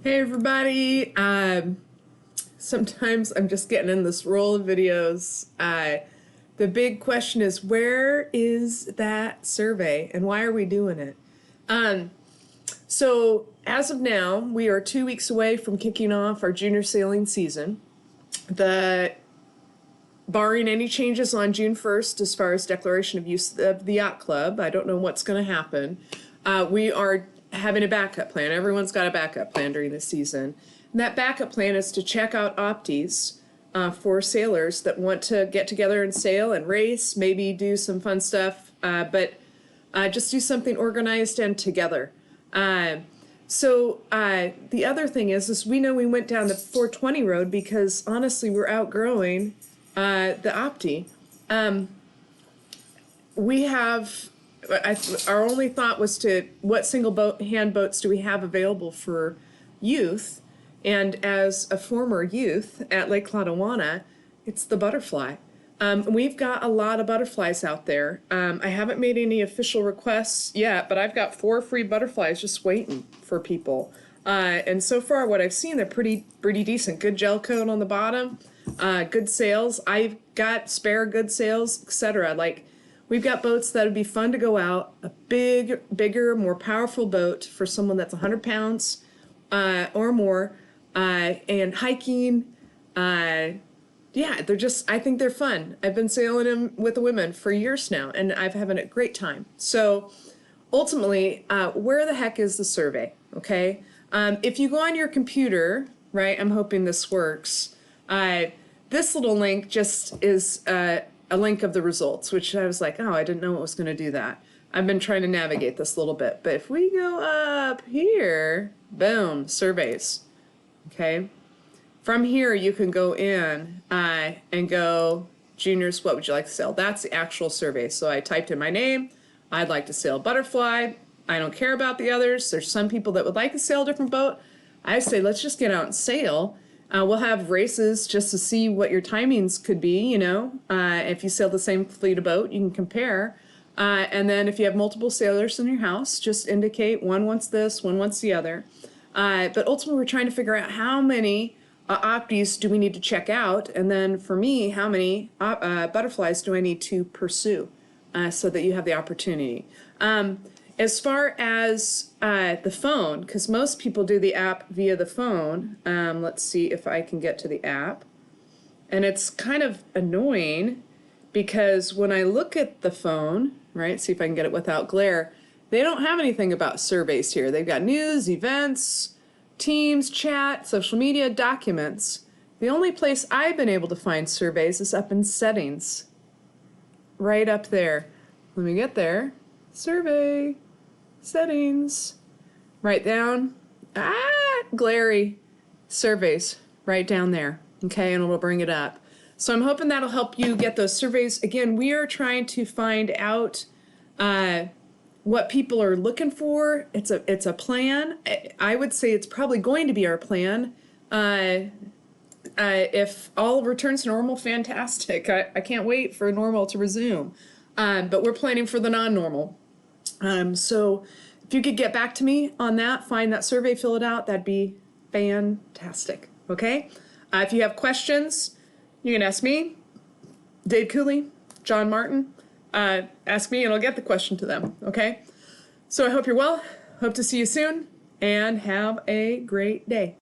Hey everybody. Sometimes I'm just getting in this roll of videos. The big question is, where is that survey and why are we doing it? So as of now, we are 2 weeks away from kicking off our junior sailing season. Barring any changes on June 1st as far as declaration of use of the yacht club, I don't know what's going to happen. We are having a backup plan. Everyone's got a backup plan during the season. And that backup plan is to check out opties for sailors that want to get together and sail and race, maybe do some fun stuff, but just do something organized and together. So the other thing is we know we went down the 420 road because honestly we're outgrowing the opti. We have, our only thought was to what single hand boats do we have available for youth, and as a former youth at Lake Lotawana, it's the Butterfly. We've got a lot of butterflies out there. I haven't made any official requests yet, but I've got 4 free butterflies just waiting for people. And so far what I've seen, they're pretty decent. Good gel coat on the bottom, good sails. I've got spare good sails, etc. Like, we've got boats that would be fun to go out, a bigger, more powerful boat for someone that's 100 pounds or more, and hiking. Yeah, they're just, I think they're fun. I've been sailing them with the women for years now, and I've having a great time. So ultimately, where the heck is the survey, okay? If you go on your computer, right, I'm hoping this works, this little link just is a link of the results, which I was like, oh, I didn't know it was going to do that. I've been trying to navigate this a little bit, but if we go up here, boom, surveys, okay? From here, you can go in and go, juniors, what would you like to sail? That's the actual survey. So I typed in my name. I'd like to sail Butterfly. I don't care about the others. There's some people that would like to sail a different boat. I say, let's just get out and sail. We'll have races just to see what your timings could be, you know. If you sail the same fleet of boat, you can compare. And then if you have multiple sailors in your house, just indicate one wants this, one wants the other. But ultimately, we're trying to figure out how many opties do we need to check out, and then for me, how many butterflies do I need to pursue so that you have the opportunity. As far as the phone, because most people do the app via the phone, let's see if I can get to the app. And it's kind of annoying because when I look at the phone, right, see if I can get it without glare, they don't have anything about surveys here. They've got news, events, Teams, chat, social media, documents. The only place I've been able to find surveys is up in settings. Right up there. Let me get there. Survey. Settings. Right down. Glary. Surveys. Right down there. Okay, and it'll bring it up. So I'm hoping that'll help you get those surveys. Again, we are trying to find out what people are looking for. It's a plan. I would say it's probably going to be our plan. If all returns to normal, fantastic. I can't wait for normal to resume. But we're planning for the non-normal. So if you could get back to me on that, find that survey, fill it out, that'd be fantastic. Okay? If you have questions, you can ask me, Dave Cooley, John Martin. Ask me and I'll get the question to them, okay? So I hope you're well, hope to see you soon, and have a great day.